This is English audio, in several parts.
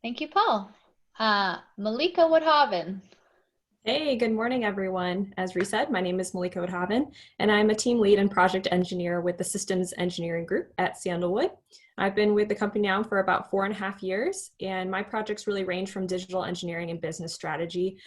Thank you, Paul. Malika Woodhaven. Hey, good morning, everyone. As Ree said, my name is Malika Woodhaven, and I'm a team lead and project engineer with the Systems Engineering Group at Sandalwood. I've been with the company now for about 4.5 years, and my projects really range from digital engineering and business strategy.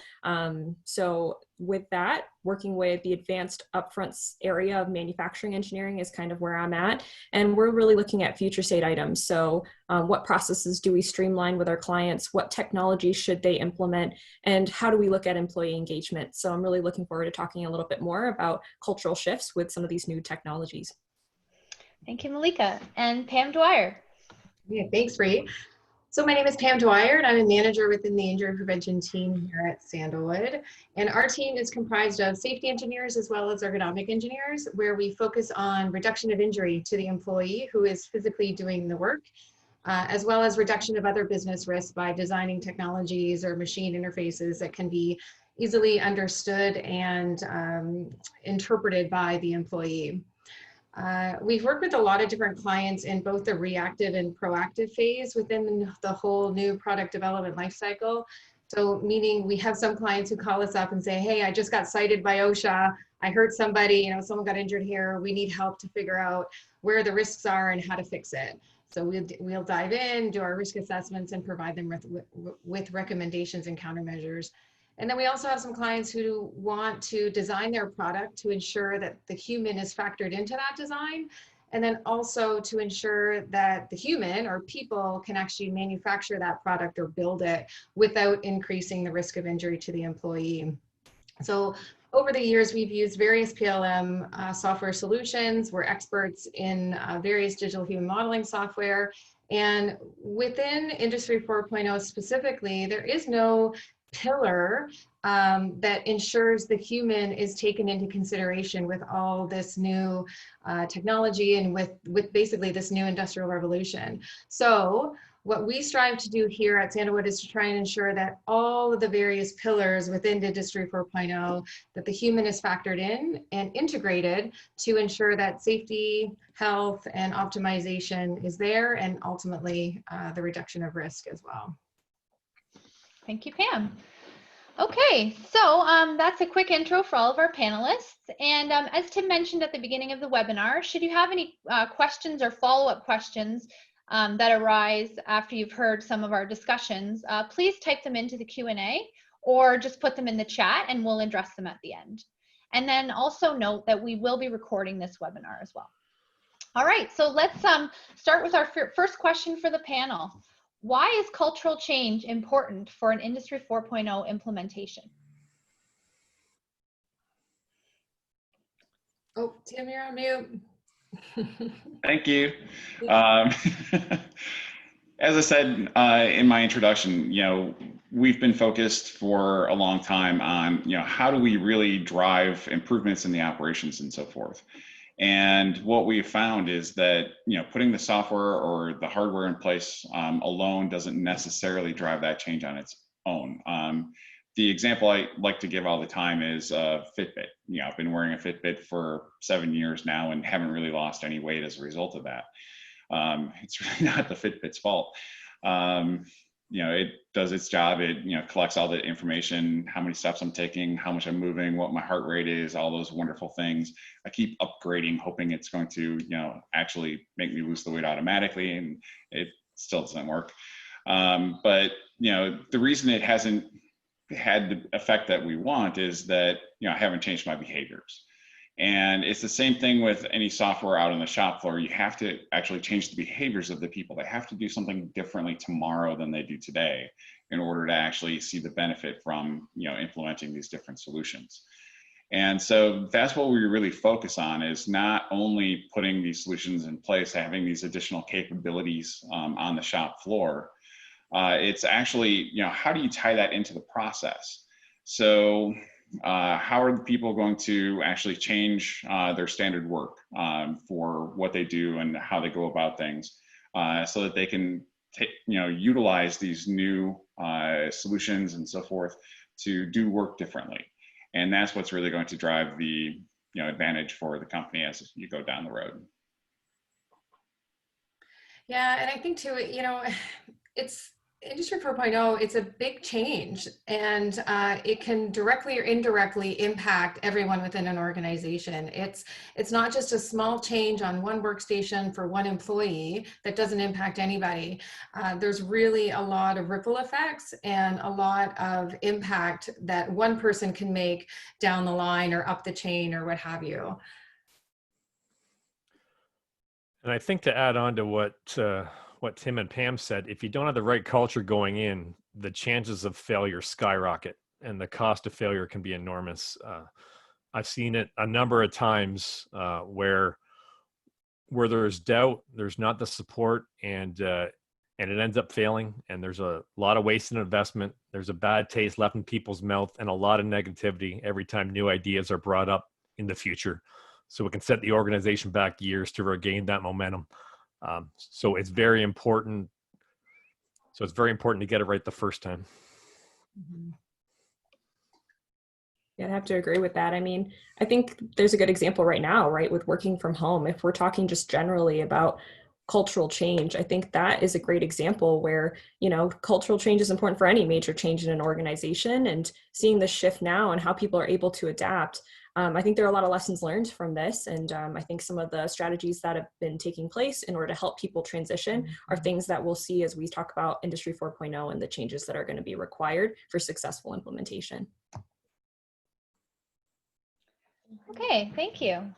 So with that, working with the advanced upfront area of manufacturing engineering is kind of where I'm at. And we're really looking at future state items. So what processes do we streamline with our clients? What technology should they implement? And how do we look at employee engagement? So I'm really looking forward to talking a little bit more about cultural shifts with some of these new technologies. Thank you, Malika. And Pam Dyer. Yeah, thanks, Ree. So my name is Pam Dyer, and I'm a manager within the injury prevention team here at Sandalwood. And our team is comprised of safety engineers as well as ergonomic engineers, where we focus on reduction of injury to the employee who is physically doing the work, as well as reduction of other business risks by designing technologies or machine interfaces that can be easily understood and interpreted by the employee. We've worked with a lot of different clients in both the reactive and proactive phase within the whole new product development lifecycle. So meaning we have some clients who call us up and say, hey, I just got cited by OSHA. I heard somebody, someone got injured here. We need help to figure out where the risks are and how to fix it. So we'll dive in, do our risk assessments, and provide them with recommendations and countermeasures. And then we also have some clients who want to design their product to ensure that the human is factored into that design, and then also to ensure that the human or people can actually manufacture that product or build it without increasing the risk of injury to the employee. So over the years, we've used various PLM software solutions. We're experts in various digital human modeling software. And within Industry 4.0 specifically, there is no pillar that ensures the human is taken into consideration with all this new technology and with basically this new industrial revolution. So what we strive to do here at Sandalwood is to try and ensure that all of the various pillars within Industry 4.0, that the human is factored in and integrated to ensure that safety, health, and optimization is there, and ultimately the reduction of risk as well. Thank you, Pam. Okay, so that's a quick intro for all of our panelists. And as Tim mentioned at the beginning of the webinar, should you have any questions or follow-up questions that arise after you've heard some of our discussions, please type them into the Q&A or just put them in the chat and we'll address them at the end. And then also note that we will be recording this webinar as well. All right, so let's start with our first question for the panel. Why is cultural change important for an Industry 4.0 implementation? Oh, Tim, you're on mute. Thank you. As I said in my introduction, we've been focused for a long time on, how do we really drive improvements in the operations and so forth. And what we've found is that, putting the software or the hardware in place alone doesn't necessarily drive that change on its own. The example I like to give all the time is Fitbit. I've been wearing a Fitbit for 7 years now and haven't really lost any weight as a result of that. It's really not the Fitbit's fault. It does its job. It, collects all the information, how many steps I'm taking, how much I'm moving, what my heart rate is, all those wonderful things. I keep upgrading, hoping it's going to, actually make me lose the weight automatically, and it still doesn't work. But, the reason it hasn't had the effect that we want is that, I haven't changed my behaviors. And it's the same thing with any software out on the shop floor. You have to actually change the behaviors of the people. They have to do something differently tomorrow than they do today in order to actually see the benefit from, implementing these different solutions. And so that's what we really focus on, is not only putting these solutions in place, having these additional capabilities on the shop floor. It's actually, how do you tie that into the process? So how are the people going to actually change their standard work for what they do and how they go about things, so that they can utilize these new solutions and so forth to do work differently. And that's what's really going to drive the advantage for the company as you go down the road. Yeah, and I think too, it's Industry 4.0, it's a big change, and it can directly or indirectly impact everyone within an organization. It's not just a small change on one workstation for one employee that doesn't impact anybody. There's really a lot of ripple effects and a lot of impact that one person can make down the line or up the chain or what have you. And I think to add on to what Tim and Pam said, if you don't have the right culture going in, the chances of failure skyrocket, and the cost of failure can be enormous. I've seen it a number of times where there's doubt, there's not the support, and it ends up failing, and there's a lot of wasted investment. There's a bad taste left in people's mouth, and a lot of negativity every time new ideas are brought up in the future. So it can set the organization back years to regain that momentum. So it's very important. So it's very important to get it right the first time. Mm-hmm. Yeah, I'd have to agree with that. I mean, I think there's a good example right now, right, with working from home. If we're talking just generally about cultural change, I think that is a great example where, cultural change is important for any major change in an organization, and seeing the shift now and how people are able to adapt. I think there are a lot of lessons learned from this, and I think some of the strategies that have been taking place in order to help people transition are things that we'll see as we talk about Industry 4.0 and the changes that are going to be required for successful implementation. Okay, thank you.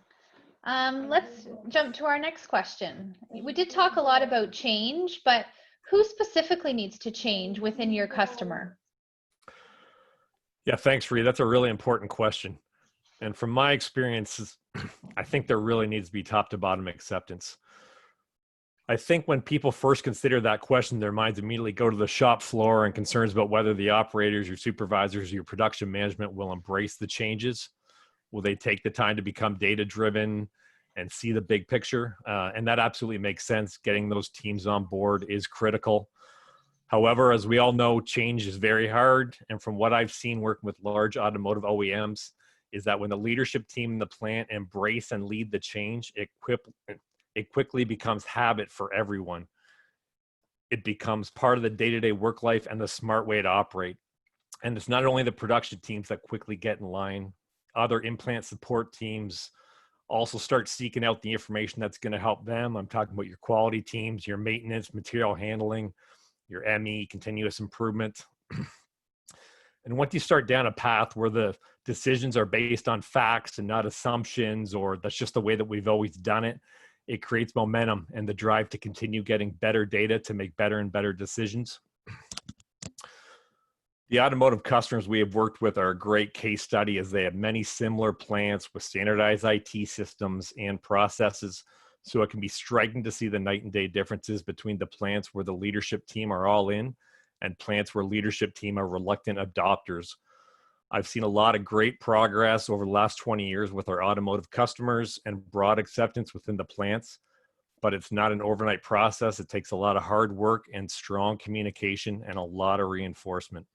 Let's jump to our next question. We did talk a lot about change, but who specifically needs to change within your customer? Yeah, thanks, Ree. That's a really important question. And from my experiences, I think there really needs to be top to bottom acceptance. I think when people first consider that question, their minds immediately go to the shop floor and concerns about whether the operators, your supervisors, your production management will embrace the changes. Will they take the time to become data-driven and see the big picture? And that absolutely makes sense. Getting those teams on board is critical. However, as we all know, change is very hard. And from what I've seen working with large automotive OEMs, is that when the leadership team in the plant embrace and lead the change, it quickly becomes habit for everyone. It becomes part of the day-to-day work life and the smart way to operate. And it's not only the production teams that quickly get in line. Other implant support teams also start seeking out the information that's going to help them. I'm talking about your quality teams, your maintenance, material handling, your ME, continuous improvement. And once you start down a path where the decisions are based on facts and not assumptions, or that's just the way that we've always done it, it creates momentum and the drive to continue getting better data to make better and better decisions. The automotive customers we have worked with are a great case study, as they have many similar plants with standardized IT systems and processes. So it can be striking to see the night and day differences between the plants where the leadership team are all in and plants where leadership team are reluctant adopters. I've seen a lot of great progress over the last 20 years with our automotive customers and broad acceptance within the plants, but it's not an overnight process. It takes a lot of hard work and strong communication and a lot of reinforcement.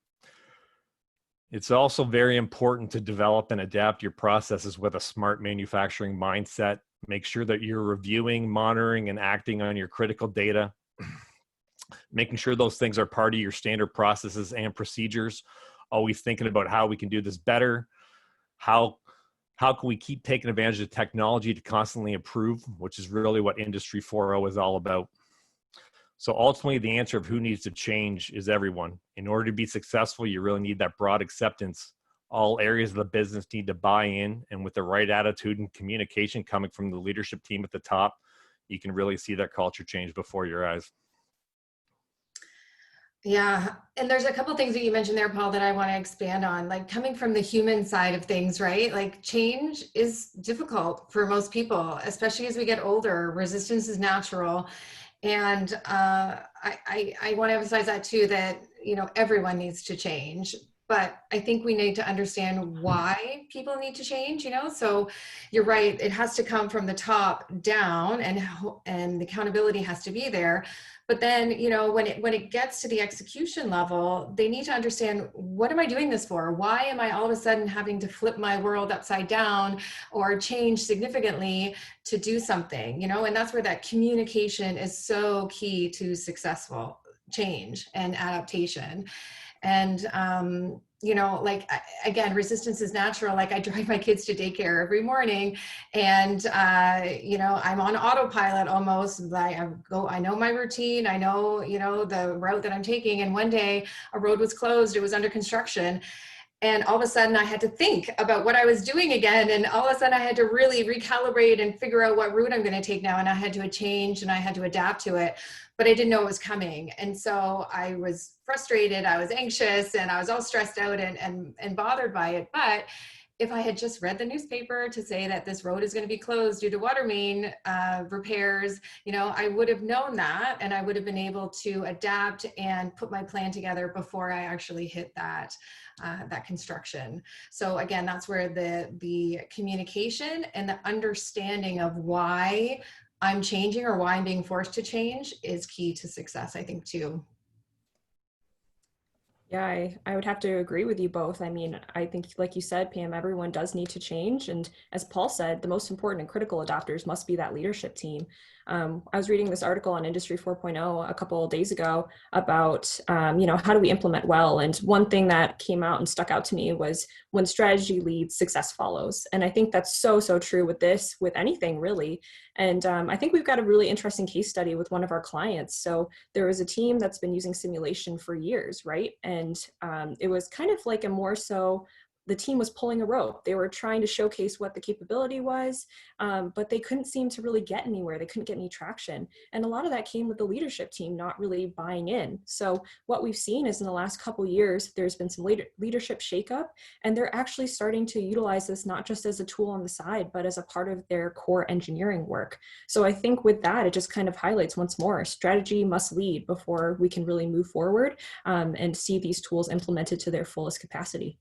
It's also very important to develop and adapt your processes with a smart manufacturing mindset. Make sure that you're reviewing, monitoring, and acting on your critical data. Making sure those things are part of your standard processes and procedures. Always thinking about how we can do this better. How can we keep taking advantage of technology to constantly improve, which is really what Industry 4.0 is all about. So ultimately, the answer of who needs to change is everyone. In order to be successful, you really need that broad acceptance. All areas of the business need to buy in, and with the right attitude and communication coming from the leadership team at the top, you can really see that culture change before your eyes. Yeah, and there's a couple things that you mentioned there, Paul, that I want to expand on, like coming from the human side of things, right? Like change is difficult for most people, especially as we get older. Resistance is natural. And I want to emphasize that too, that, everyone needs to change. but I think we need to understand why people need to change, you know? So you're right, it has to come from the top down, and the accountability has to be there. But then, you know, when it gets to the execution level, they need to understand, what am I doing this for? Why am I all of a sudden having to flip my world upside down or change significantly to do something, you know? And that's where that communication is so key to successful change and adaptation. And you know, like, again, resistance is natural. Like, I drive my kids to daycare every morning, and you know, I'm on autopilot almost. I know my routine. I know, you know, the route that I'm taking. And one day a road was closed. It was under construction. And all of a sudden I had to think about what I was doing again. And all of a sudden I had to really recalibrate and figure out what route I'm going to take now. And I had to change and I had to adapt to it, but I didn't know it was coming. And so I was frustrated, I was anxious, and I was all stressed out and bothered by it. But if I had just read the newspaper to say that this road is going to be closed due to water main repairs, you know, I would have known that, and I would have been able to adapt and put my plan together before I actually hit that construction. So again, that's where the communication and the understanding of why I'm changing or why I'm being forced to change is key to success, I think, too. Yeah, I would have to agree with you both. I mean, I think, like you said, Pam, everyone does need to change. And as Paul said, the most important and critical adopters must be that leadership team. I was reading this article on Industry 4.0 a couple of days ago about, you know, how do we implement well? And one thing that came out and stuck out to me was, when strategy leads, success follows. And I think that's so, so true with this, with anything really. And I think we've got a really interesting case study with one of our clients. So there was a team that's been using simulation for years, right? And it was kind of like a more so, the team was pulling a rope. They were trying to showcase what the capability was, but they couldn't seem to really get anywhere. They couldn't get any traction. And a lot of that came with the leadership team not really buying in. So what we've seen is, in the last couple of years, there's been some leadership shakeup, and they're actually starting to utilize this not just as a tool on the side, but as a part of their core engineering work. So I think with that, it just kind of highlights once more, strategy must lead before we can really move forward and see these tools implemented to their fullest capacity.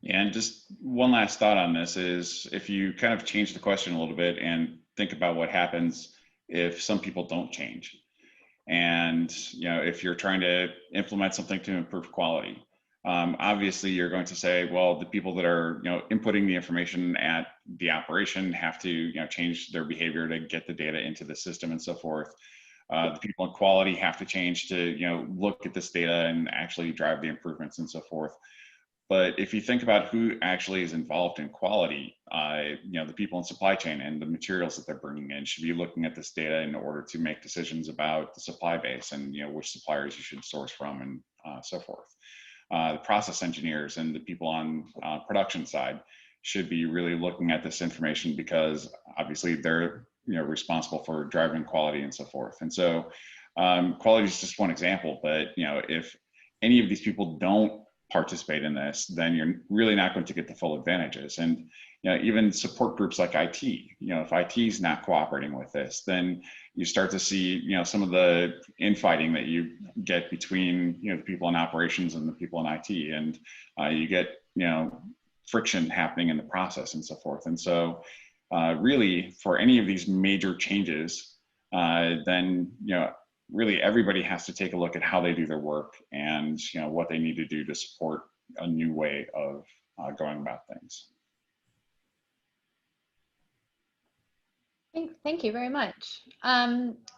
Yeah, and just one last thought on this is, if you kind of change the question a little bit and think about what happens if some people don't change. And, you know, if you're trying to implement something to improve quality, obviously you're going to say, well, the people that are, you know, inputting the information at the operation have to, you know, change their behavior to get the data into the system and so forth. The people in quality have to change to, you know, look at this data and actually drive the improvements and so forth. But if you think about who actually is involved in quality, you know, the people in supply chain and the materials that they're bringing in should be looking at this data in order to make decisions about the supply base and, you know, which suppliers you should source from and so forth. The process engineers and the people on production side should be really looking at this information, because obviously they're, you know, responsible for driving quality and so forth. And so quality is just one example, but, you know, if any of these people don't participate in this, then you're really not going to get the full advantages. And, you know, even support groups like IT, you know, if IT is not cooperating with this, then you start to see, you know, some of the infighting that you get between, you know, the people in operations and the people in IT, and you get, you know, friction happening in the process and so forth. And so really, for any of these major changes, then, you know, really everybody has to take a look at how they do their work and, you know, what they need to do to support a new way of going about things. Thank you very much.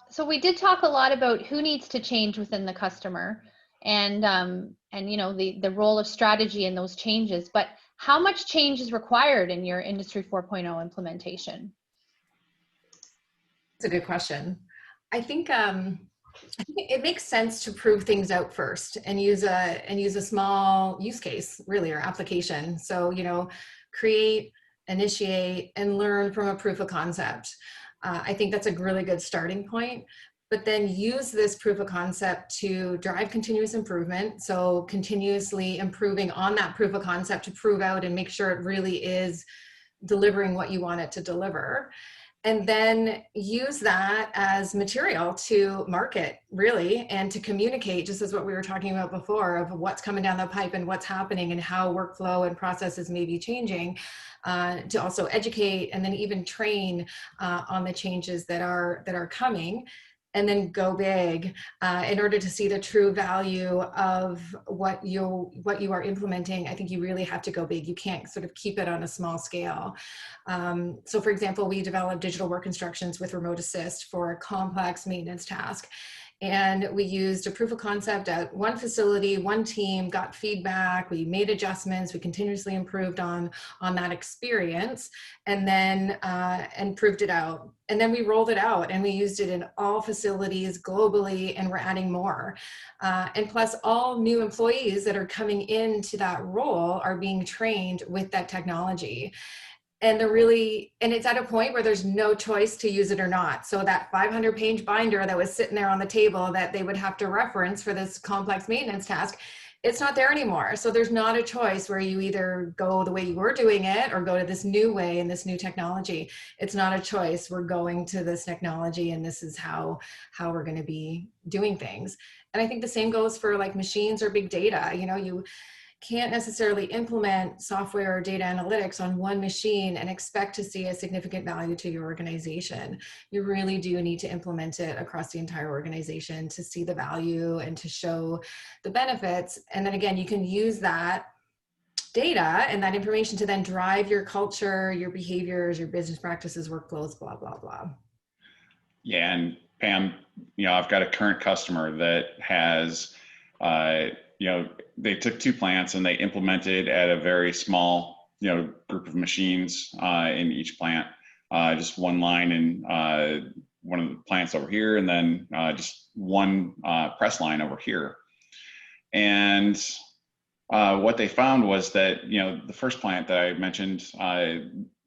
So we did talk a lot about who needs to change within the customer, and you know, the role of strategy in those changes. But how much change is required in your Industry 4.0 implementation? That's a good question. I think it makes sense to prove things out first and use a small use case, really, or application. So, you know, create, initiate, and learn from a proof of concept. I think that's a really good starting point. But then use this proof of concept to drive continuous improvement. So continuously improving on that proof of concept to prove out and make sure it really is delivering what you want it to deliver. and then use that as material to market, really, and to communicate, just as what we were talking about before, of what's coming down the pipe and what's happening and how workflow and processes may be changing, to also educate and then even train on the changes that are coming, and then go big in order to see the true value of what you are implementing. I think you really have to go big. You can't sort of keep it on a small scale. So for example, we developed digital work instructions with remote assist for a complex maintenance task. And we used a proof of concept at one facility, one team, got feedback, we made adjustments, we continuously improved on that experience, and then and proved it out. And then we rolled it out and we used it in all facilities globally, and we're adding more. And plus, all new employees that are coming into that role are being trained with that technology. And it's at a point where there's no choice to use it or not. So that 500-page binder that was sitting there on the table that they would have to reference for this complex maintenance task, it's not there anymore. So there's not a choice where you either go the way you were doing it or go to this new way and this new technology. It's not a choice. We're going to this technology, and this is how we're going to be doing things. And I think the same goes for like machines or big data. You can't necessarily implement software or data analytics on one machine and expect to see a significant value to your organization. You really do need to implement it across the entire organization to see the value and to show the benefits. And then again, you can use that data and that information to then drive your culture, your behaviors, your business practices, workflows, blah, blah, blah. Yeah, and Pam, I've got a current customer that has, they took 2 plants and they implemented at a very small, group of machines in each plant, just one line in one of the plants over here, and then just one press line over here. And what they found was that, the first plant that I mentioned,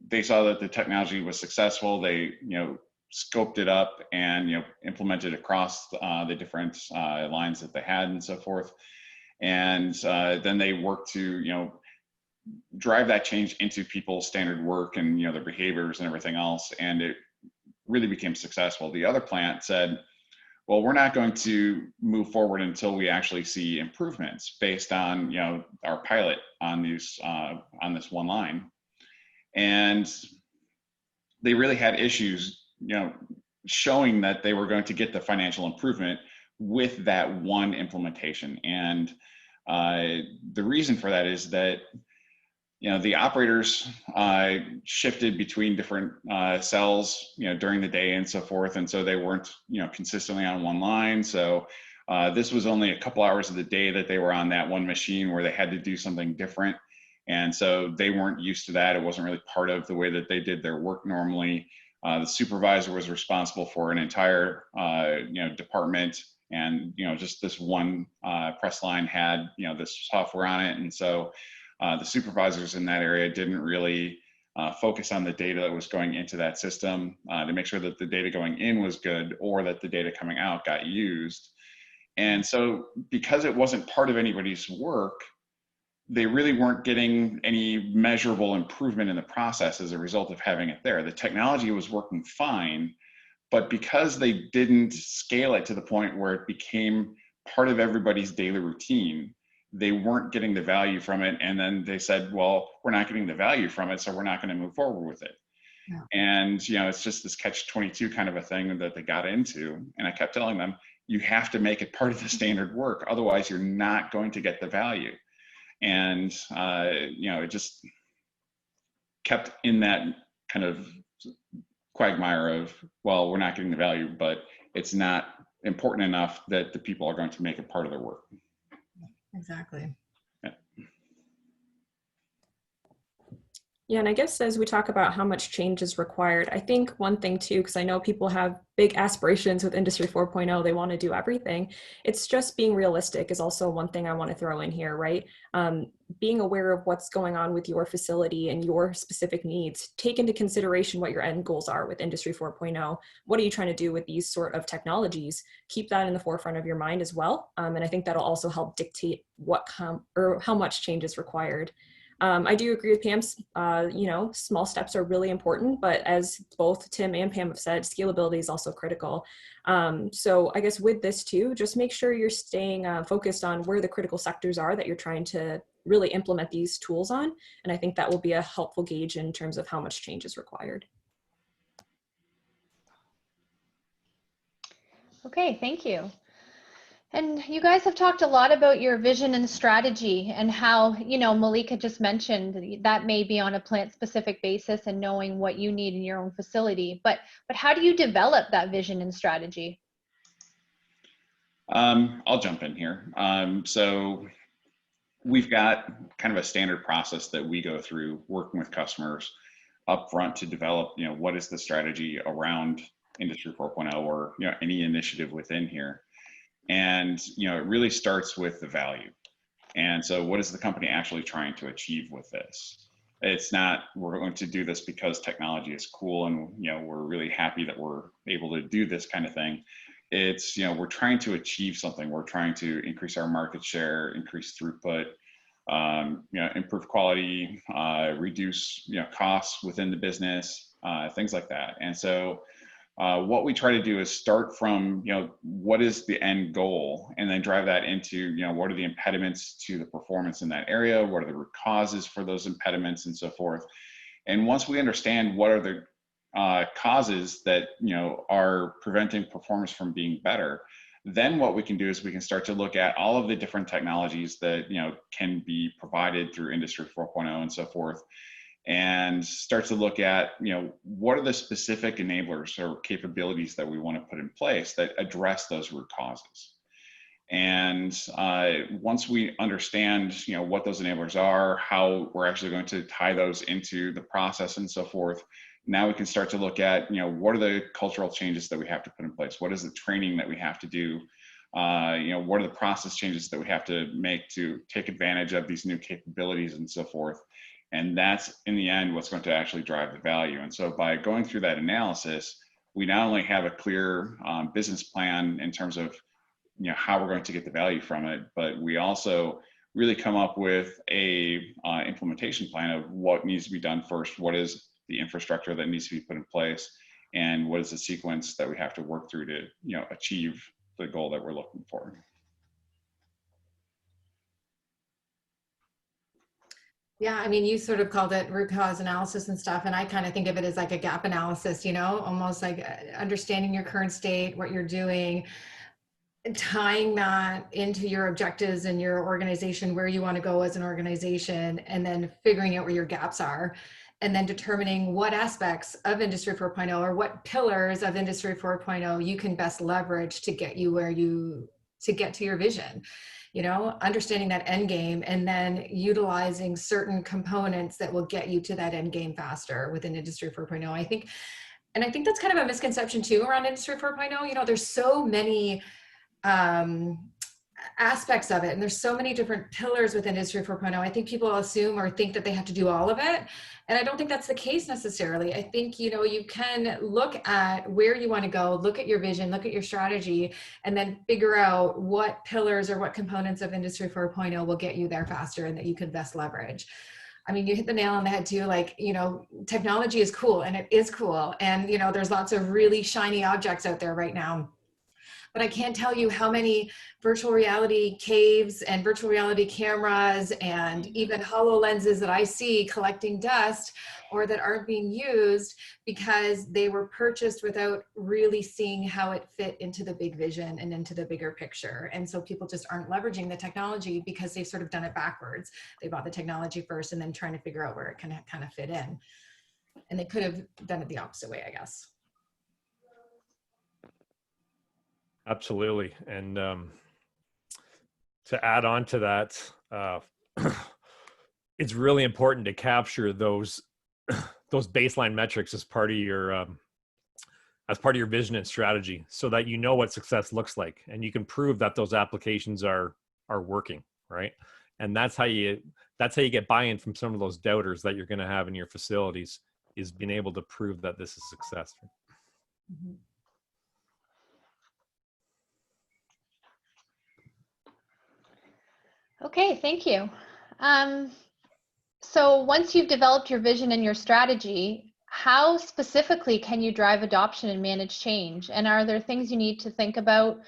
they saw that the technology was successful. They, scoped it up and, implemented across the different lines that they had and so forth. And then they work to, drive that change into people's standard work and, their behaviors and everything else. And it really became successful. The other plant said, well, we're not going to move forward until we actually see improvements based on, our pilot on these, on this one line. And they really had issues, showing that they were going to get the financial improvement with that one implementation. And the reason for that is that, the operators shifted between different cells, during the day and so forth. And so they weren't, consistently on one line. So this was only a couple hours of the day that they were on that one machine where they had to do something different. And so they weren't used to that. It wasn't really part of the way that they did their work normally. The supervisor was responsible for an entire, department, and just this one press line had this software on it, and so the supervisors in that area didn't really focus on the data that was going into that system to make sure that the data going in was good or that the data coming out got used. And so because it wasn't part of anybody's work, they really weren't getting any measurable improvement in the process as a result of having it there. The technology was working fine, but because they didn't scale it to the point where it became part of everybody's daily routine, they weren't getting the value from it. And then they said, well, we're not getting the value from it, so we're not going to move forward with it. Yeah. And, it's just this catch-22 kind of a thing that they got into. And I kept telling them, you have to make it part of the standard work. Otherwise, you're not going to get the value. And, it just kept in that kind of quagmire of, well, we're not getting the value, but it's not important enough that the people are going to make it part of their work. Exactly. Yeah, and I guess as we talk about how much change is required, I think one thing too, because I know people have big aspirations with Industry 4.0, they want to do everything. It's just being realistic is also one thing I want to throw in here, right? Being aware of what's going on with your facility and your specific needs. Take into consideration what your end goals are with Industry 4.0. What are you trying to do with these sort of technologies? Keep that in the forefront of your mind as well. And I think that'll also help dictate how much change is required. I do agree with Pam's, small steps are really important, but as both Tim and Pam have said, scalability is also critical. So I guess with this too, just make sure you're staying focused on where the critical sectors are that you're trying to really implement these tools on. And I think that will be a helpful gauge in terms of how much change is required. Okay, thank you. And you guys have talked a lot about your vision and strategy and how, Malika just mentioned that may be on a plant specific basis and knowing what you need in your own facility. But how do you develop that vision and strategy? I'll jump in here. So we've got kind of a standard process that we go through working with customers up front to develop, what is the strategy around Industry 4.0 or, any initiative within here. And, it really starts with the value. And so what is the company actually trying to achieve with this? It's not, we're going to do this because technology is cool and, we're really happy that we're able to do this kind of thing. It's, we're trying to achieve something. We're trying to increase our market share, increase throughput, improve quality, reduce, costs within the business, things like that. And so what we try to do is start from, what is the end goal, and then drive that into, what are the impediments to the performance in that area? What are the root causes for those impediments and so forth? And once we understand what are the causes that, are preventing performance from being better, then what we can do is we can start to look at all of the different technologies that, can be provided through Industry 4.0 and so forth, and start to look at, what are the specific enablers or capabilities that we want to put in place that address those root causes. And once we understand, what those enablers are, how we're actually going to tie those into the process and so forth, now we can start to look at, what are the cultural changes that we have to put in place? What is the training that we have to do? What are the process changes that we have to make to take advantage of these new capabilities and so forth? And that's, in the end, what's going to actually drive the value. And so by going through that analysis, we not only have a clear business plan in terms of, how we're going to get the value from it, but we also really come up with a implementation plan of what needs to be done first, what is the infrastructure that needs to be put in place, and what is the sequence that we have to work through to, achieve the goal that we're looking for. Yeah, I mean, you sort of called it root cause analysis and stuff, and I kind of think of it as like a gap analysis, almost like understanding your current state, what you're doing, tying that into your objectives and your organization, where you want to go as an organization, and then figuring out where your gaps are, and then determining what aspects of Industry 4.0 or what pillars of Industry 4.0 you can best leverage to get you to get to your vision. Understanding that end game and then utilizing certain components that will get you to that end game faster within Industry 4.0. I think that's kind of a misconception too around Industry 4.0. There's so many aspects of it, and there's so many different pillars within Industry 4.0. I think people assume or think that they have to do all of it, and I don't think that's the case necessarily. I think you can look at where you want to go, look at your vision, look at your strategy, and then figure out what pillars or what components of Industry 4.0 will get you there faster and that you can best leverage. I mean, you hit the nail on the head too. Like, technology is cool, and it is cool, and there's lots of really shiny objects out there right now. But I can't tell you how many virtual reality caves and virtual reality cameras and even HoloLenses that I see collecting dust or that aren't being used because they were purchased without really seeing how it fit into the big vision and into the bigger picture. And so people just aren't leveraging the technology because they've sort of done it backwards. They bought the technology first and then trying to figure out where it can kind of fit in. And they could have done it the opposite way, I guess. Absolutely. And to add on to that, it's really important to capture those baseline metrics as part of your vision and strategy, so that you know what success looks like, and you can prove that those applications are working, right? And that's how you get buy-in from some of those doubters that you're going to have in your facilities, is being able to prove that this is successful. Mm-hmm. Okay, thank you. So once you've developed your vision and your strategy, how specifically can you drive adoption and manage change? And are there things you need to think about,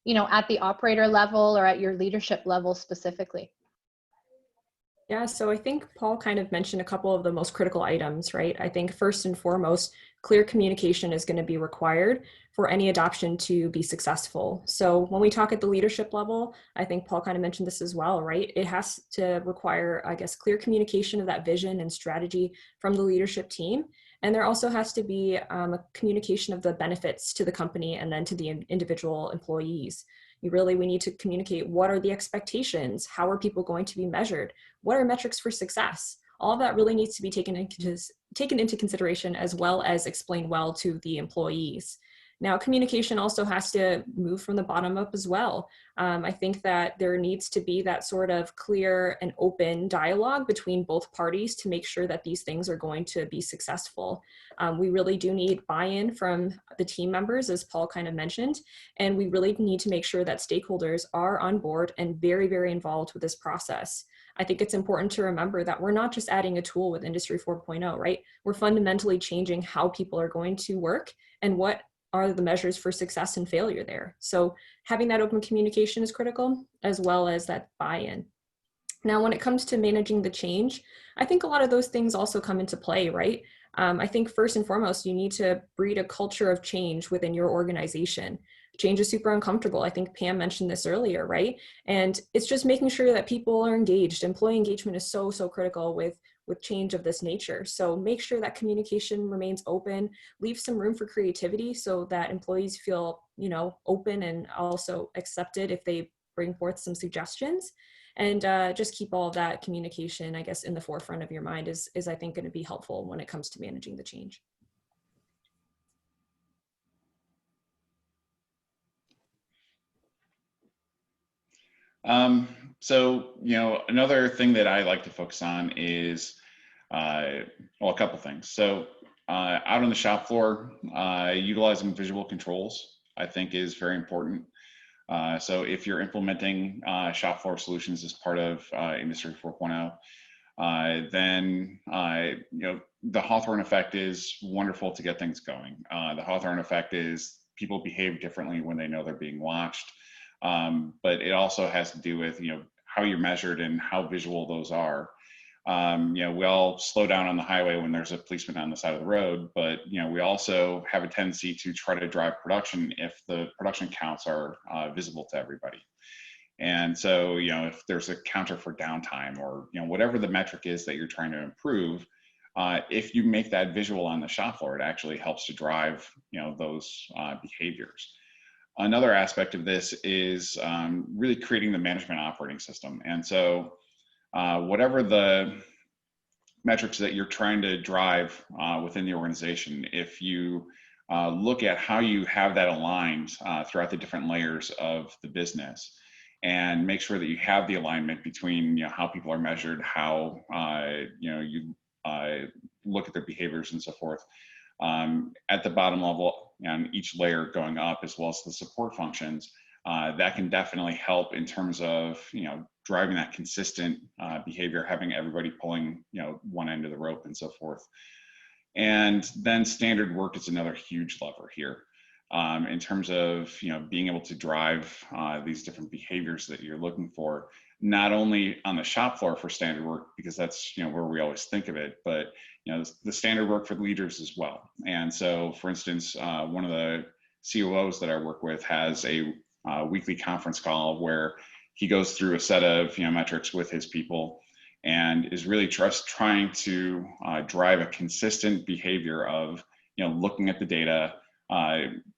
at the operator level or at your leadership level specifically? Yeah, so I think Paul kind of mentioned a couple of the most critical items, right? I think first and foremost, clear communication is going to be required for any adoption to be successful. So when we talk at the leadership level, I think Paul kind of mentioned this as well, right? It has to require, I guess, clear communication of that vision and strategy from the leadership team. And there also has to be a communication of the benefits to the company and then to the individual employees. We need to communicate what are the expectations, how are people going to be measured, what are metrics for success. All of that really needs to be taken into consideration as well as explained well to the employees. Now, communication also has to move from the bottom up as well. I think that there needs to be that sort of clear and open dialogue between both parties to make sure that these things are going to be successful. We really do need buy-in from the team members, as Paul kind of mentioned, and we really need to make sure that stakeholders are on board and very, very involved with this process. I think it's important to remember that we're not just adding a tool with Industry 4.0, right? We're fundamentally changing how people are going to work and what are the measures for success and failure there. So having that open communication is critical, as well as that buy-in. Now, when it comes to managing the change, I think a lot of those things also come into play, right? I think first and foremost, you need to breed a culture of change within your organization. Change is super uncomfortable. I think Pam mentioned this earlier, right? And it's just making sure that people are engaged. Employee engagement is so, so critical with change of this nature. So make sure that communication remains open, leave some room for creativity so that employees feel, open and also accepted if they bring forth some suggestions. And just keep all of that communication, I guess, in the forefront of your mind is I think going to be helpful when it comes to managing the change. So, another thing that I like to focus on is, a couple things. So out on the shop floor, utilizing visual controls, I think is very important. So if you're implementing shop floor solutions as part of Industry 4.0, then the Hawthorne effect is wonderful to get things going. The Hawthorne effect is people behave differently when they know they're being watched, but it also has to do with how you're measured and how visual those are. We all slow down on the highway when there's a policeman on the side of the road, but we also have a tendency to try to drive production if the production counts are visible to everybody. And so, if there's a counter for downtime or whatever the metric is that you're trying to improve, if you make that visual on the shop floor, it actually helps to drive those behaviors. Another aspect of this is really creating the management operating system. And so whatever the metrics that you're trying to drive within the organization, if you look at how you have that aligned throughout the different layers of the business and make sure that you have the alignment between how people are measured, how you look at their behaviors and so forth, at the bottom level and each layer going up, as well as the support functions, that can definitely help in terms of driving that consistent behavior, having everybody pulling one end of the rope and so forth. And then standard work is another huge lever here in terms of being able to drive these different behaviors that you're looking for, not only on the shop floor for standard work, because that's where we always think of it, but the standard work for leaders as well. And so, for instance, one of the COOs that I work with has a weekly conference call where he goes through a set of metrics with his people and is really just trying to drive a consistent behavior of looking at the data,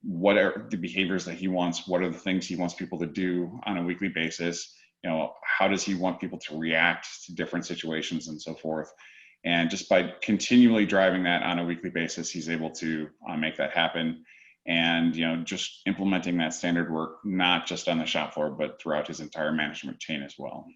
what are the behaviors that he wants, what are the things he wants people to do on a weekly basis, how does he want people to react to different situations and so forth. And just by continually driving that on a weekly basis, he's able to make that happen. And just implementing that standard work, not just on the shop floor, but throughout his entire management chain as well.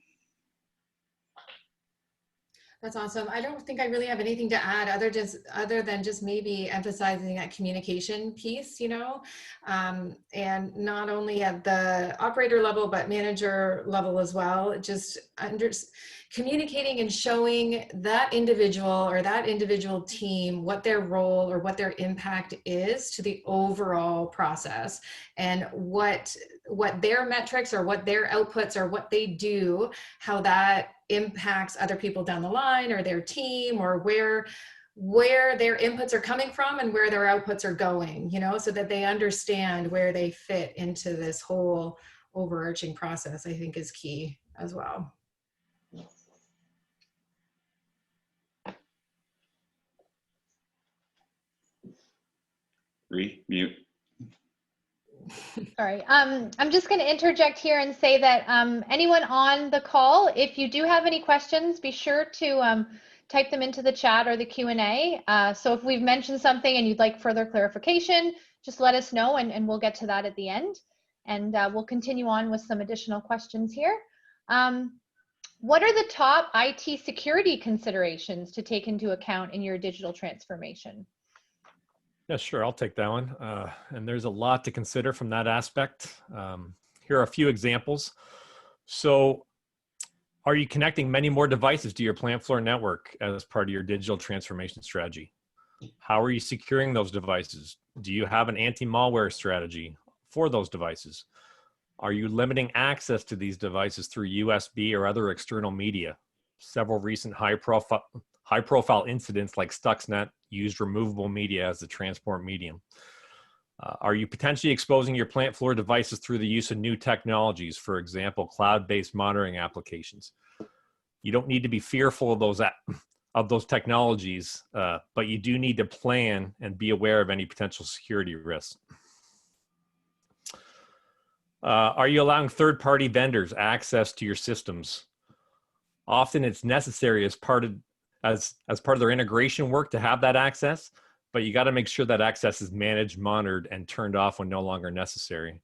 That's awesome. I don't think I really have anything to add other than just maybe emphasizing that communication piece, and not only at the operator level, but manager level as well. Just communicating and showing that individual or that individual team what their role or what their impact is to the overall process, and what their metrics or what their outputs or what they do, how that impacts other people down the line or their team, or where their inputs are coming from and where their outputs are going, you know, so that they understand where they fit into this whole overarching process, I think is key as well. Mute. Sorry, I'm just going to interject here and say that anyone on the call, if you do have any questions, be sure to type them into the chat or the Q&A. So if we've mentioned something and you'd like further clarification, just let us know, and we'll get to that at the end. And we'll continue on with some additional questions here. What are the top IT security considerations to take into account in your digital transformation? Yeah, sure. I'll take that one. And there's a lot to consider from that aspect. Here are a few examples. So, are you connecting many more devices to your plant floor network as part of your digital transformation strategy? How are you securing those devices? Do you have an anti-malware strategy for those devices? Are you limiting access to these devices through USB or other external media? Several recent high-profile incidents like Stuxnet used removable media as the transport medium. Are you potentially exposing your plant floor devices through the use of new technologies, for example, cloud-based monitoring applications? You don't need to be fearful of those technologies, but you do need to plan and be aware of any potential security risks. Are you allowing third-party vendors access to your systems? Often it's necessary as part of their integration work to have that access, but you got to make sure that access is managed, monitored, and turned off when no longer necessary.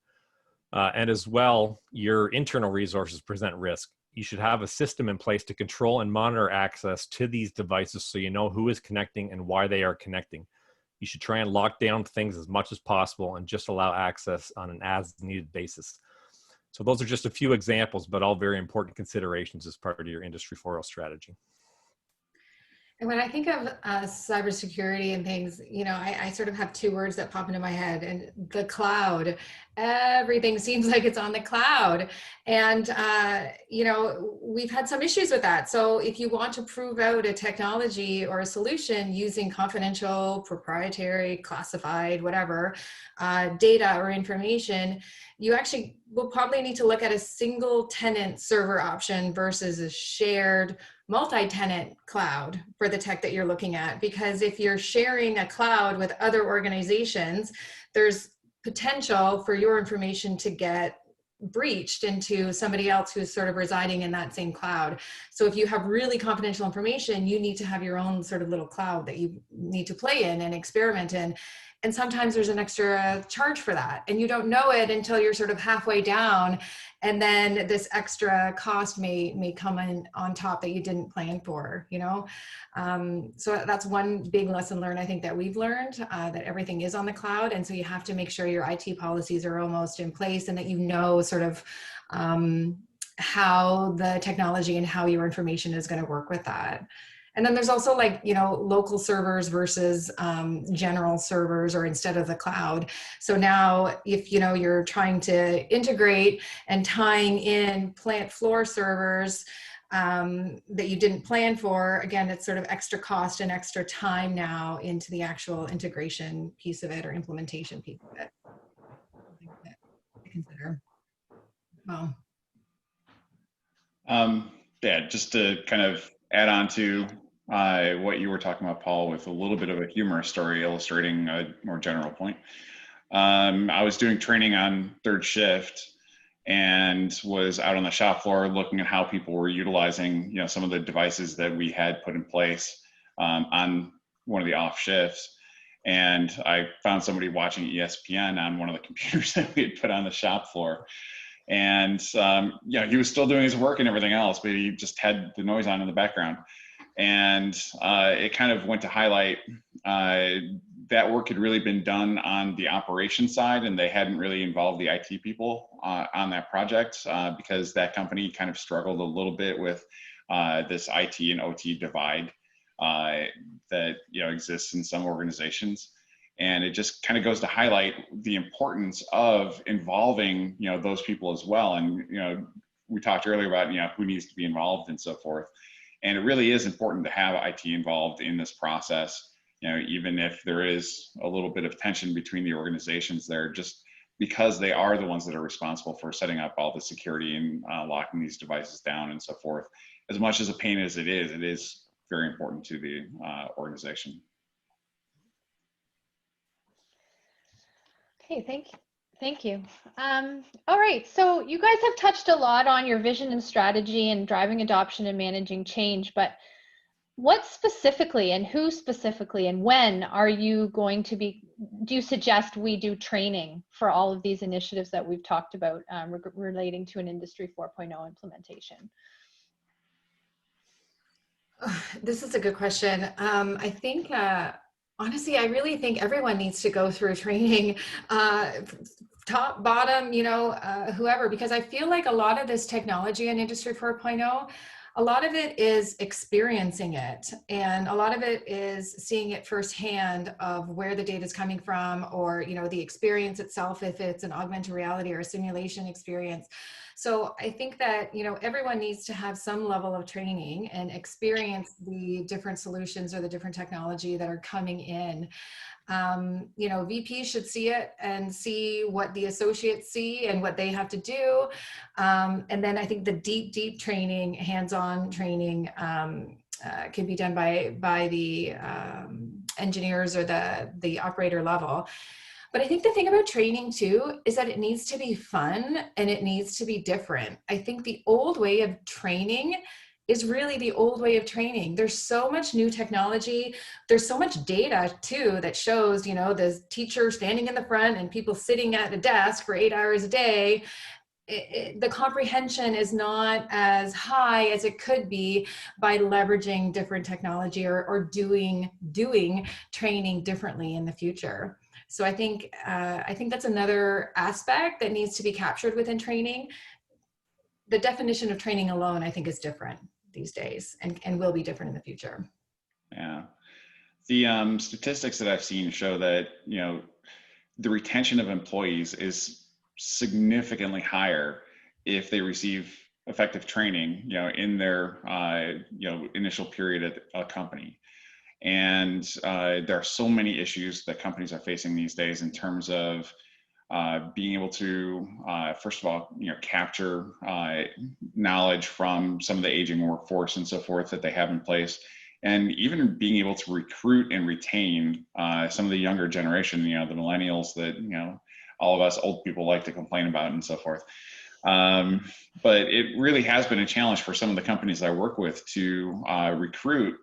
And as well, your internal resources present risk. You should have a system in place to control and monitor access to these devices so you know who is connecting and why they are connecting. You should try and lock down things as much as possible and just allow access on an as-needed basis. So those are just a few examples, but all very important considerations as part of your Industry 4.0 strategy. And when I think of cybersecurity and things, you know, I sort of have two words that pop into my head, and the cloud. Everything seems like it's on the cloud. And, you know, we've had some issues with that. So if you want to prove out a technology or a solution using confidential, proprietary, classified, whatever, data or information, you actually will probably need to look at a single tenant server option versus a shared multi-tenant cloud for the tech that you're looking at. Because if you're sharing a cloud with other organizations, there's potential for your information to get breached into somebody else who's sort of residing in that same cloud. So if you have really confidential information, you need to have your own sort of little cloud that you need to play in and experiment in. And sometimes there's an extra charge for that, and you don't know it until you're sort of halfway down, and then this extra cost may come in on top that you didn't plan for, you know? So that's one big lesson learned, I think, that we've learned, that everything is on the cloud. And so you have to make sure your IT policies are almost in place, and that you know sort of how the technology and how your information is going to work with that. And then there's also, like, you know, local servers versus general servers, or instead of the cloud. So now if, you know, you're trying to integrate and tying in plant floor servers that you didn't plan for, again, it's sort of extra cost and extra time now into the actual integration piece of it, or implementation piece of it. Something to consider. Well. Yeah, just to kind of add on to what you were talking about, Paul, with a little bit of a humorous story illustrating a more general point. I was doing training on third shift and was out on the shop floor looking at how people were utilizing, you know, some of the devices that we had put in place on one of the off shifts. And I found somebody watching ESPN on one of the computers that we had put on the shop floor. And, you know, he was still doing his work and everything else, but he just had the noise on in the background. And it kind of went to highlight that work had really been done on the operations side, and they hadn't really involved the IT people on that project because that company kind of struggled a little bit with this IT and OT divide that exists in some organizations. And it just kind of goes to highlight the importance of involving those people as well. And we talked earlier about who needs to be involved and so forth. And it really is important to have IT involved in this process, even if there is a little bit of tension between the organizations there, just because they are the ones that are responsible for setting up all the security and locking these devices down and so forth. As much as a pain as it is very important to the organization. Okay, thank you. All right, so you guys have touched a lot on your vision and strategy and driving adoption and managing change, but what specifically and who specifically and when are you going to be, do you suggest we do training for all of these initiatives that we've talked about relating to an Industry 4.0 implementation? This is a good question. I think, honestly, I really think everyone needs to go through training, top, bottom, whoever, because I feel like a lot of this technology in Industry 4.0, a lot of it is experiencing it, and a lot of it is seeing it firsthand of where the data is coming from, or the experience itself, if it's an augmented reality or a simulation experience. So I think that everyone needs to have some level of training and experience the different solutions or the different technology that are coming in. VP should see it and see what the associates see and what they have to do. And then I think the deep training, hands-on training can be done by the engineers or the operator level. But I think the thing about training too is that it needs to be fun and it needs to be different. I think the old way of training is really the old way of training. There's so much new technology. There's so much data too that shows, the teacher standing in the front and people sitting at a desk for 8 hours a day. The comprehension is not as high as it could be by leveraging different technology or doing training differently in the future. So I think that's another aspect that needs to be captured within training. The definition of training alone, I think, is different these days and will be different in the future. Yeah. The statistics that I've seen show that, the retention of employees is significantly higher if they receive effective training, in their, initial period at a company. And there are so many issues that companies are facing these days in terms of being able to, first of all, capture knowledge from some of the aging workforce and so forth that they have in place, and even being able to recruit and retain some of the younger generation, the millennials that, all of us old people like to complain about and so forth. But it really has been a challenge for some of the companies I work with to recruit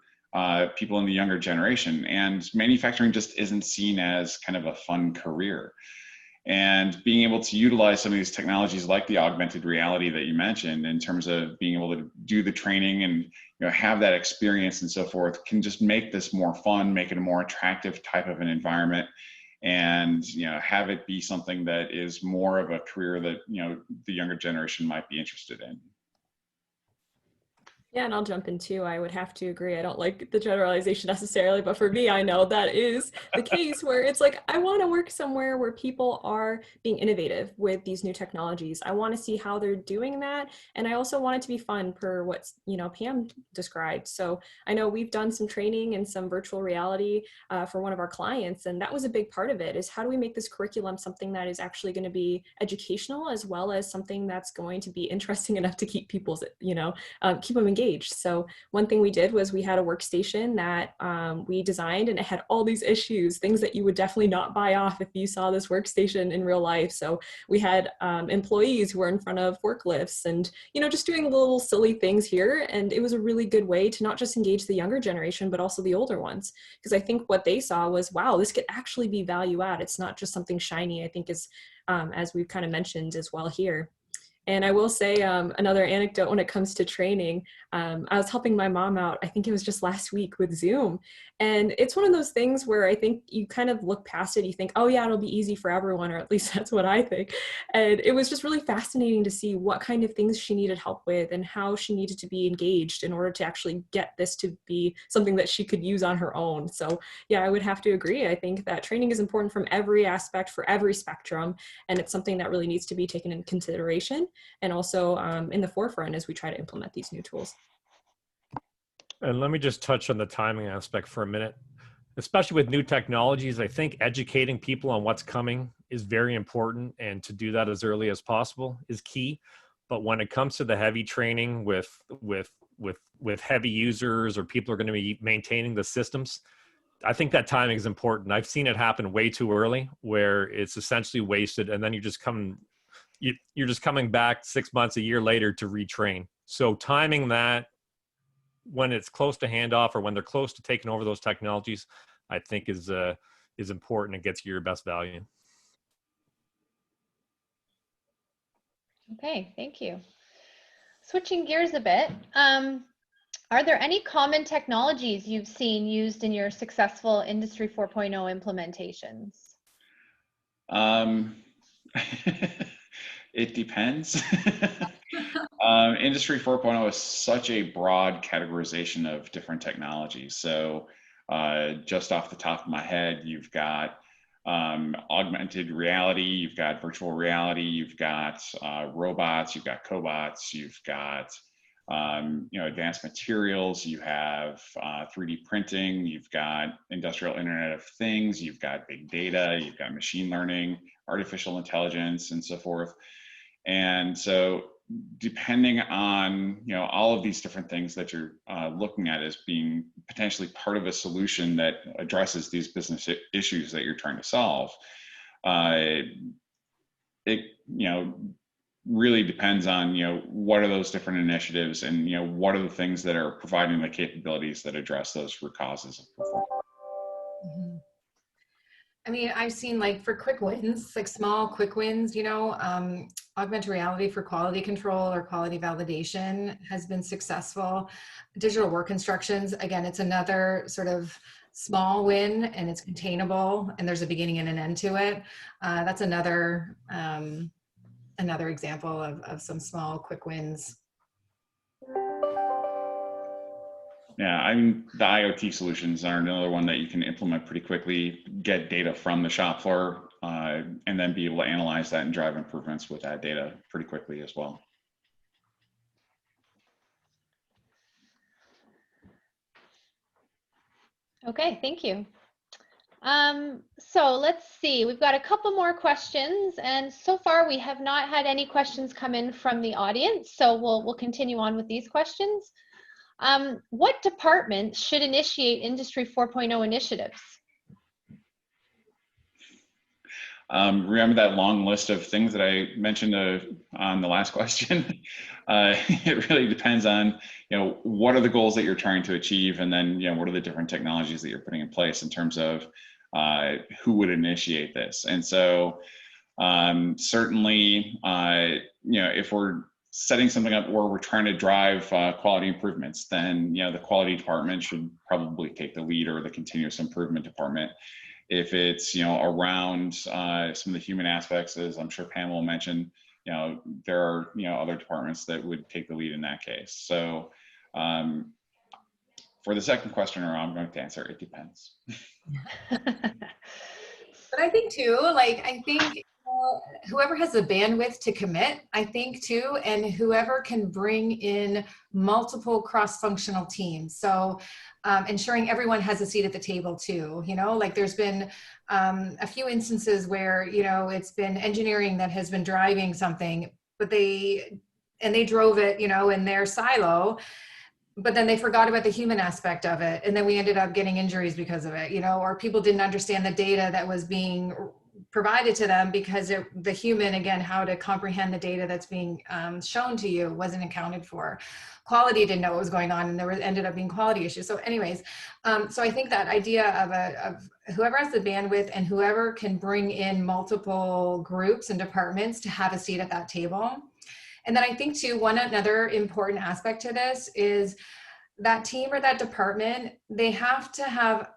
people in the younger generation, and manufacturing just isn't seen as kind of a fun career. And being able to utilize some of these technologies like the augmented reality that you mentioned in terms of being able to do the training and have that experience and so forth can just make this more fun, make it a more attractive type of an environment, and have it be something that is more of a career that the younger generation might be interested in. Yeah, and I'll jump in too. I would have to agree. I don't like the generalization necessarily, but for me, I know that is the case where it's like, I want to work somewhere where people are being innovative with these new technologies. I want to see how they're doing that. And I also want it to be fun per what, Pam described. So I know we've done some training and some virtual reality for one of our clients. And that was a big part of it, is how do we make this curriculum something that is actually going to be educational, as well as something that's going to be interesting enough to keep people's, keep them engaged. So one thing we did was we had a workstation that we designed, and it had all these issues, things that you would definitely not buy off if you saw this workstation in real life. So we had employees who were in front of forklifts and, just doing little silly things here. And it was a really good way to not just engage the younger generation, but also the older ones. Because I think what they saw was, wow, this could actually be value add. It's not just something shiny, I think, is as we've kind of mentioned as well here. And I will say another anecdote when it comes to training. I was helping my mom out, I think it was just last week with Zoom. And it's one of those things where I think you kind of look past it. You think, oh yeah, it'll be easy for everyone, or at least that's what I think. And it was just really fascinating to see what kind of things she needed help with and how she needed to be engaged in order to actually get this to be something that she could use on her own. So yeah, I would have to agree. I think that training is important from every aspect for every spectrum. And it's something that really needs to be taken into consideration and also in the forefront as we try to implement these new tools. And let me just touch on the timing aspect for a minute. Especially with new technologies, I think educating people on what's coming is very important, and to do that as early as possible is key. But when it comes to the heavy training with heavy users, or people are going to be maintaining the systems, I think that timing is important. I've seen it happen way too early, where it's essentially wasted, and then you're just coming back 6 months, a year later to retrain. So timing that when it's close to handoff, or when they're close to taking over those technologies, I think is important and gets you your best value. Okay, thank you. Switching gears a bit, are there any common technologies you've seen used in your successful Industry 4.0 implementations? It depends. Industry 4.0 is such a broad categorization of different technologies. So just off the top of my head, you've got augmented reality, you've got virtual reality, you've got robots, you've got cobots, you've got advanced materials, you have 3D printing, you've got industrial Internet of Things, you've got big data, you've got machine learning, artificial intelligence, and so forth. And so depending on all of these different things that you're looking at as being potentially part of a solution that addresses these business issues that you're trying to solve, it really depends on what are those different initiatives, and what are the things that are providing the capabilities that address those root causes of performance. Mm-hmm. I mean, I've seen, like, for quick wins, like small quick wins, augmented reality for quality control or quality validation has been successful. Digital work instructions, again, it's another sort of small win, and it's containable, and there's a beginning and an end to it. That's another example of some small quick wins. Yeah, I mean, the IoT solutions are another one that you can implement pretty quickly, get data from the shop floor, and then be able to analyze that and drive improvements with that data pretty quickly as well. Okay, thank you. So let's see, we've got a couple more questions, and so far we have not had any questions come in from the audience, so we'll continue on with these questions. What departments should initiate Industry 4.0 initiatives? Remember that long list of things that I mentioned on the last question? It really depends on, what are the goals that you're trying to achieve, and then, what are the different technologies that you're putting in place in terms of who would initiate this. And so certainly, if we're setting something up where we're trying to drive quality improvements, then the quality department should probably take the lead, or the continuous improvement department. If it's around some of the human aspects, as I'm sure Pam will mention, there are other departments that would take the lead in that case. So for the second question, I'm going to answer, it depends. But I think too, whoever has the bandwidth to commit, I think too, and whoever can bring in multiple cross-functional teams. So ensuring everyone has a seat at the table too, there's been a few instances where, it's been engineering that has been driving something, but they drove it, in their silo, but then they forgot about the human aspect of it. And then we ended up getting injuries because of it, or people didn't understand the data that was being provided to them because the human, again, how to comprehend the data that's being shown to you wasn't accounted for. Quality didn't know what was going on, and ended up being quality issues. So anyways, so I think that idea of whoever has the bandwidth and whoever can bring in multiple groups and departments to have a seat at that table. And then I think too, another important aspect to this is that team or that department, they have to have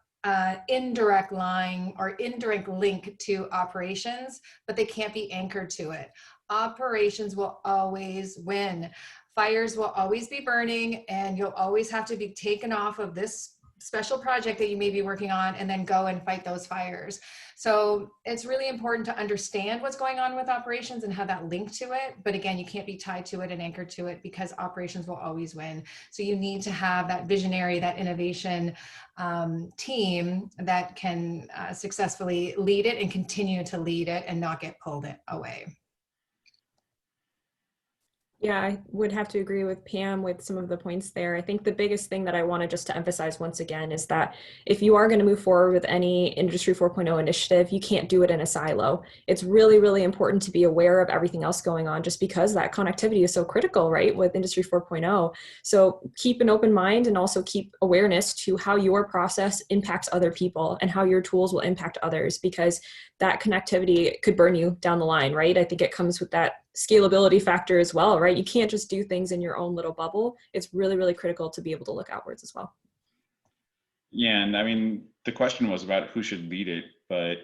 indirect line or indirect link to operations, but they can't be anchored to it. Operations will always win. Fires will always be burning, and you'll always have to be taken off of this special project that you may be working on and then go and fight those fires. So it's really important to understand what's going on with operations and have that link to it. But again, you can't be tied to it and anchored to it because operations will always win. So you need to have that visionary, that innovation team that can successfully lead it and continue to lead it and not get pulled away. Yeah, I would have to agree with Pam with some of the points there. I think the biggest thing that I wanted just to emphasize once again is that if you are going to move forward with any Industry 4.0 initiative, you can't do it in a silo. It's really, really important to be aware of everything else going on just because that connectivity is so critical, right, with Industry 4.0. So keep an open mind and also keep awareness to how your process impacts other people and how your tools will impact others, because that connectivity could burn you down the line, right? I think it comes with that scalability factor as well, right? You can't just do things in your own little bubble. It's really, really critical to be able to look outwards as well. Yeah, and I mean, the question was about who should lead it, but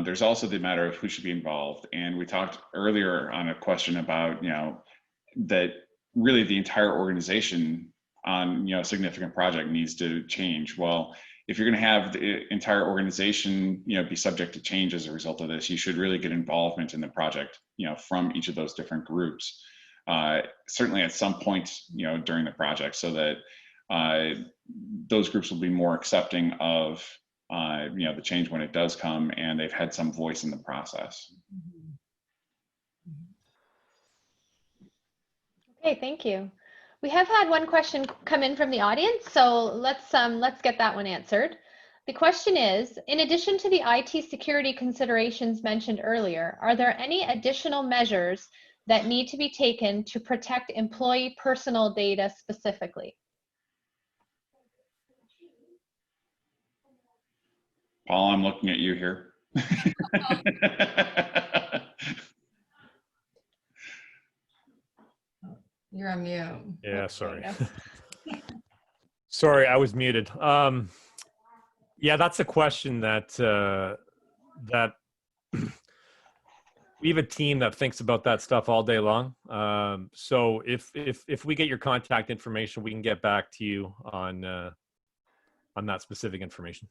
there's also the matter of who should be involved. And we talked earlier on a question about, that really the entire organization on, a significant project needs to change. Well, if you're going to have the entire organization, be subject to change as a result of this, you should really get involvement in the project, from each of those different groups, certainly at some point, during the project, so that those groups will be more accepting of, the change when it does come, and they've had some voice in the process. Okay, thank you. We have had one question come in from the audience, so let's get that one answered. The question is, in addition to the IT security considerations mentioned earlier, are there any additional measures that need to be taken to protect employee personal data specifically? Paul, I'm looking at you here. You're on mute. Yeah, sorry. Sorry, I was muted. Yeah, that's a question that that we have a team that thinks about that stuff all day long. So if we get your contact information, we can get back to you on that specific information.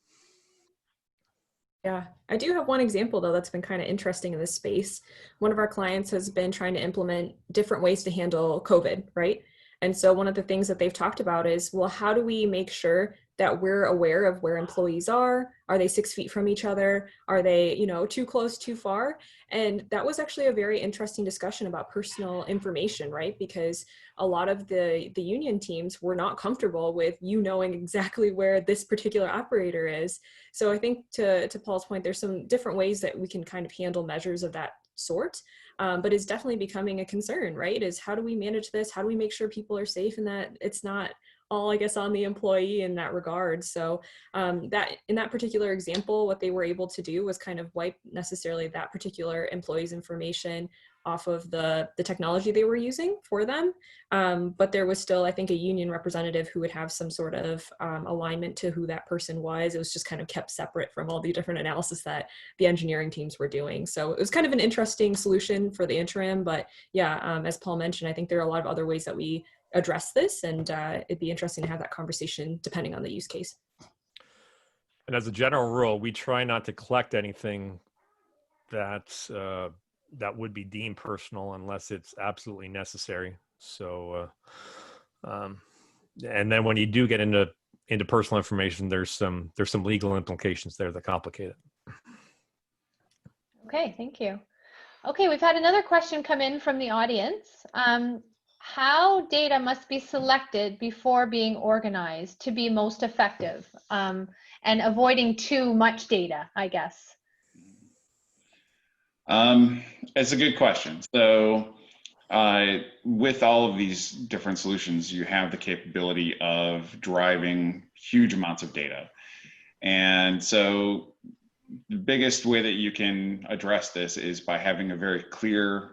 Yeah, I do have one example though that's been kind of interesting in this space. One of our clients has been trying to implement different ways to handle COVID, right? And so one of the things that they've talked about is, well, how do we make sure that we're aware of where employees are? Are they 6 feet from each other? Are they, too close, too far? And that was actually a very interesting discussion about personal information, right? Because a lot of the union teams were not comfortable with you knowing exactly where this particular operator is. So I think to Paul's point, there's some different ways that we can kind of handle measures of that sort. But it's definitely becoming a concern, right? Is how do we manage this? How do we make sure people are safe and that it's not all, I guess, on the employee in that regard? So that in that particular example, what they were able to do was kind of wipe necessarily that particular employee's information off of the technology they were using for them. But there was still, I think, a union representative who would have some sort of alignment to who that person was. It was just kind of kept separate from all the different analysis that the engineering teams were doing. So it was kind of an interesting solution for the interim. But yeah, as Paul mentioned, I think there are a lot of other ways that we address this, and it'd be interesting to have that conversation depending on the use case. And as a general rule, we try not to collect anything that's that would be deemed personal unless it's absolutely necessary. So, and then when you do get into personal information, there's some legal implications there that complicate it. Okay, thank you. Okay, we've had another question come in from the audience. How data must be selected before being organized to be most effective, and avoiding too much data, I guess? It's a good question. So with all of these different solutions, you have the capability of driving huge amounts of data. And so the biggest way that you can address this is by having a very clear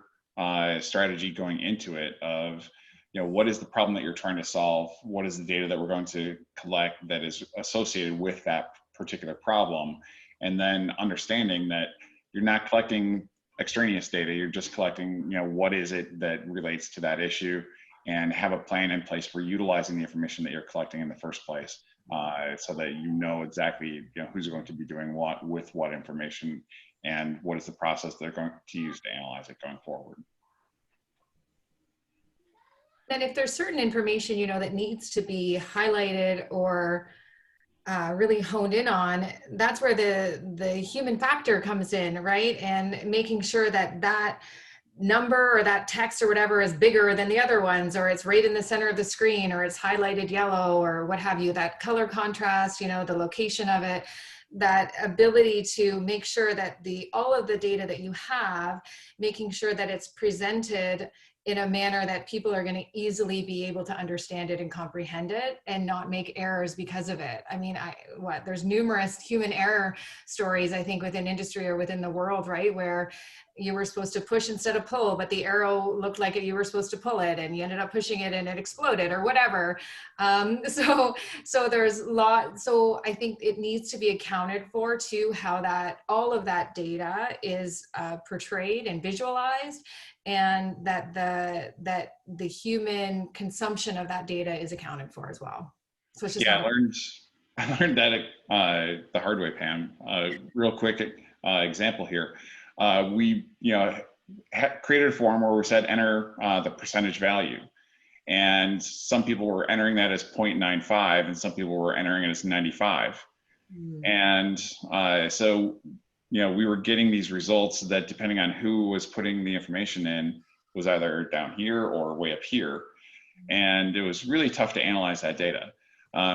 strategy going into it of, what is the problem that you're trying to solve? What is the data that we're going to collect that is associated with that particular problem? And then understanding that you're not collecting extraneous data, you're just collecting, what is it that relates to that issue, and have a plan in place for utilizing the information that you're collecting in the first place, so that you know exactly, who's going to be doing what with what information, and what is the process they're going to use to analyze it going forward. And if there's certain information, that needs to be highlighted or really honed in on, that's where the human factor comes in, right? And making sure that that number or that text or whatever is bigger than the other ones, or it's right in the center of the screen, or it's highlighted yellow, or what have you, that color contrast, the location of it, that ability to make sure that all of the data that you have, making sure that it's presented in a manner that people are going to easily be able to understand it and comprehend it and not make errors because of it. I mean, there's numerous human error stories, I think, within industry or within the world, right? Where you were supposed to push instead of pull, but the arrow looked like you were supposed to pull it, and you ended up pushing it and it exploded or whatever. So there's so I think it needs to be accounted for too, how that all of that data is portrayed and visualized, and that the human consumption of that data is accounted for as well. So it's just I learned that the hard way, Pam. Real quick example here. We created a form where we said enter the percentage value, and some people were entering that as 0.95 and some people were entering it as 95. And so we were getting these results that, depending on who was putting the information in, was either down here or way up here. And it was really tough to analyze that data.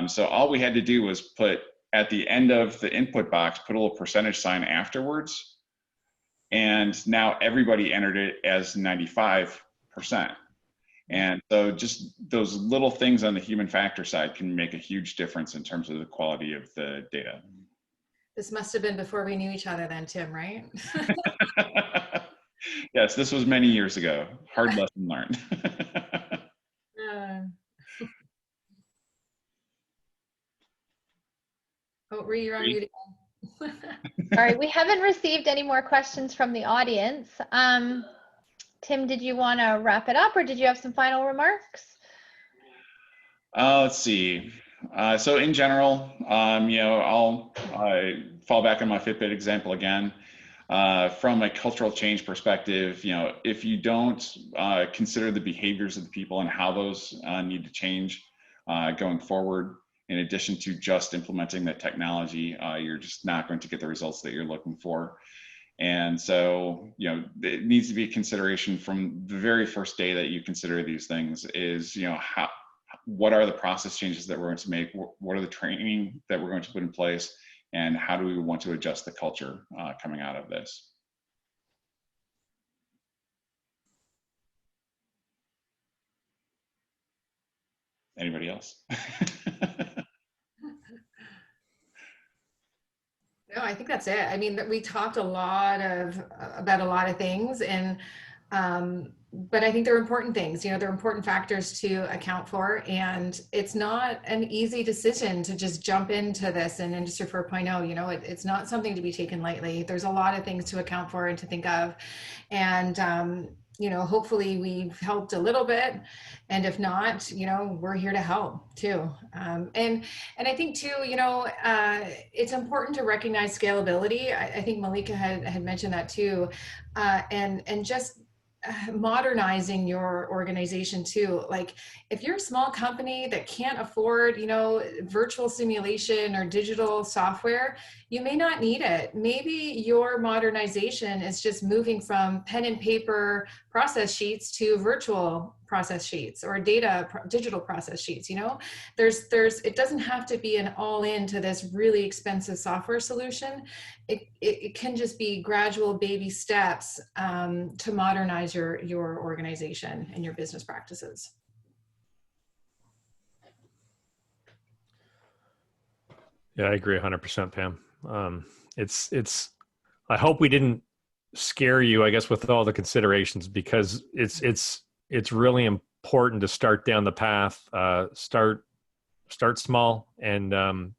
So all we had to do was put at the end of the input box, put a little percentage sign afterwards. And now everybody entered it as 95%. And so just those little things on the human factor side can make a huge difference in terms of the quality of the data. This must have been before we knew each other then, Tim, right? Yes, this was many years ago. Hard lesson learned. Oh, Ree, you're on mute again. All right, we haven't received any more questions from the audience. Tim, did you want to wrap it up, or did you have some final remarks? Let's see. So in general, I'll fall back on my Fitbit example again. From a cultural change perspective, if you don't consider the behaviors of the people and how those need to change going forward, in addition to just implementing the technology, you're just not going to get the results that you're looking for. And so, it needs to be a consideration from the very first day that you consider these things is, what are the process changes that we're going to make? What are the training that we're going to put in place? And how do we want to adjust the culture coming out of this? Anybody else? No, I think that's it. I mean, we talked about a lot of things, and but I think they're important things. They're important factors to account for, and it's not an easy decision to just jump into this in Industry 4.0. It's not something to be taken lightly. There's a lot of things to account for and to think of, and hopefully we've helped a little bit, and if not, we're here to help too. And I think too, it's important to recognize scalability. I think Malika had mentioned that too, and just modernizing your organization too. Like, if you're a small company that can't afford, virtual simulation or digital software, you may not need it. Maybe your modernization is just moving from pen and paper process sheets to virtual process sheets or digital process sheets. It doesn't have to be an all into this really expensive software solution. It can just be gradual baby steps to modernize your organization and your business practices. Yeah, I agree 100%, Pam. I hope we didn't scare you, I guess, with all the considerations, because it's really important to start down the path, start small, and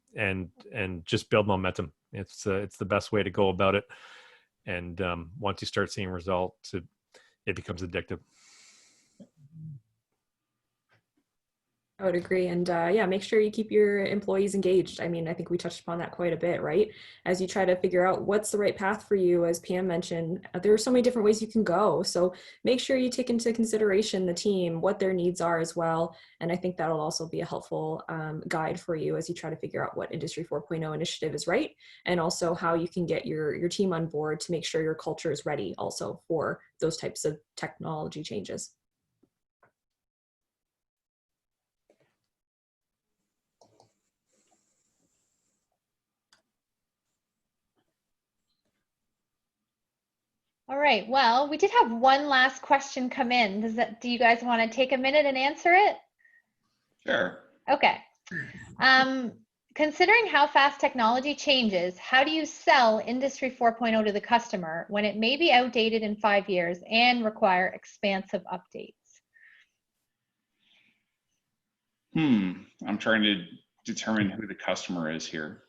just build momentum. It's the best way to go about it. And once you start seeing results, it becomes addictive. I would agree. And yeah, make sure you keep your employees engaged. I mean, I think we touched upon that quite a bit, right? As you try to figure out what's the right path for you, as Pam mentioned, there are so many different ways you can go. So make sure you take into consideration the team, what their needs are as well. And I think that'll also be a helpful guide for you as you try to figure out what Industry 4.0 initiative is right. And also how you can get your team on board to make sure your culture is ready also for those types of technology changes. All right, well, we did have one last question come in. Do you guys want to take a minute and answer it? Sure. Okay. Considering how fast technology changes, how do you sell Industry 4.0 to the customer when it may be outdated in 5 years and require expansive updates? I'm trying to determine who the customer is here.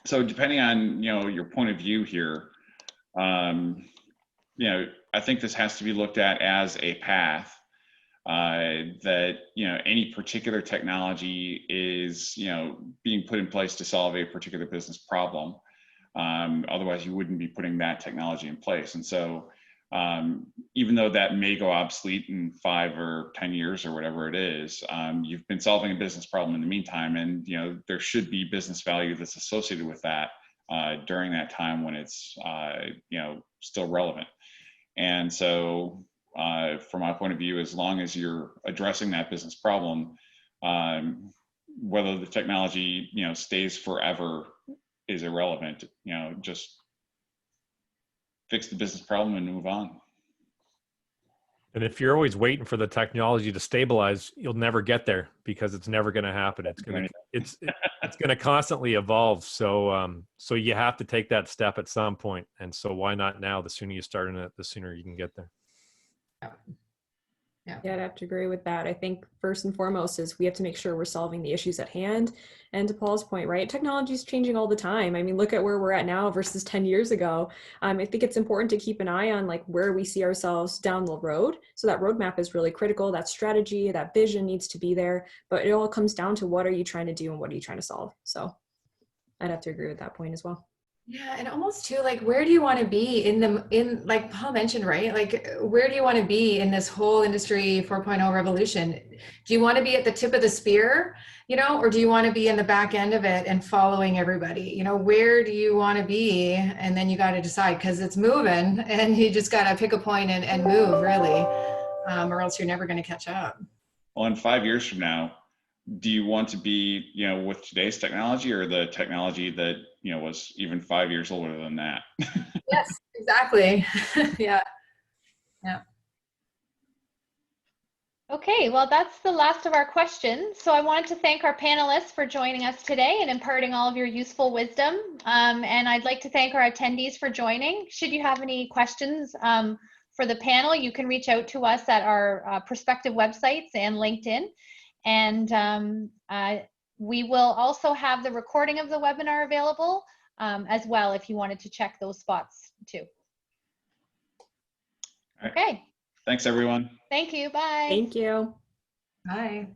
So depending on, your point of view here, I think this has to be looked at as a path, that, any particular technology is, being put in place to solve a particular business problem. Otherwise you wouldn't be putting that technology in place. And so, even though that may go obsolete in 5 or 10 years or whatever it is, you've been solving a business problem in the meantime, and there should be business value that's associated with that during that time when it's still relevant. And so, from my point of view, as long as you're addressing that business problem, whether the technology stays forever is irrelevant. Just fix the business problem and move on. And if you're always waiting for the technology to stabilize, you'll never get there, because it's never going to happen. It's going to constantly evolve. So you have to take that step at some point. And so why not now? The sooner you start in it, the sooner you can get there. Yeah, I'd have to agree with that. I think first and foremost is we have to make sure we're solving the issues at hand. And to Paul's point, right, technology is changing all the time. I mean, look at where we're at now versus 10 years ago. I think it's important to keep an eye on like where we see ourselves down the road. So that roadmap is really critical. That strategy, that vision needs to be there. But it all comes down to what are you trying to do and what are you trying to solve? So I'd have to agree with that point as well. Yeah, and almost too, like, where do you want to be in like Paul mentioned, right? Like, where do you want to be in this whole Industry 4.0 revolution? Do you want to be at the tip of the spear, or do you want to be in the back end of it and following everybody? Where do you want to be? And then you got to decide, because it's moving, and you just got to pick a point and move, really, or else you're never going to catch up. Well, in 5 years from now, do you want to be, with today's technology, or the technology that, was even 5 years older than that? Yes, exactly. Yeah. Okay, well, that's the last of our questions. So I wanted to thank our panelists for joining us today and imparting all of your useful wisdom. And I'd like to thank our attendees for joining. Should you have any questions for the panel, you can reach out to us at our prospective websites and LinkedIn. And we will also have the recording of the webinar available as well, if you wanted to check those spots too. Right. Okay. Thanks, everyone. Thank you. Bye. Thank you. Bye.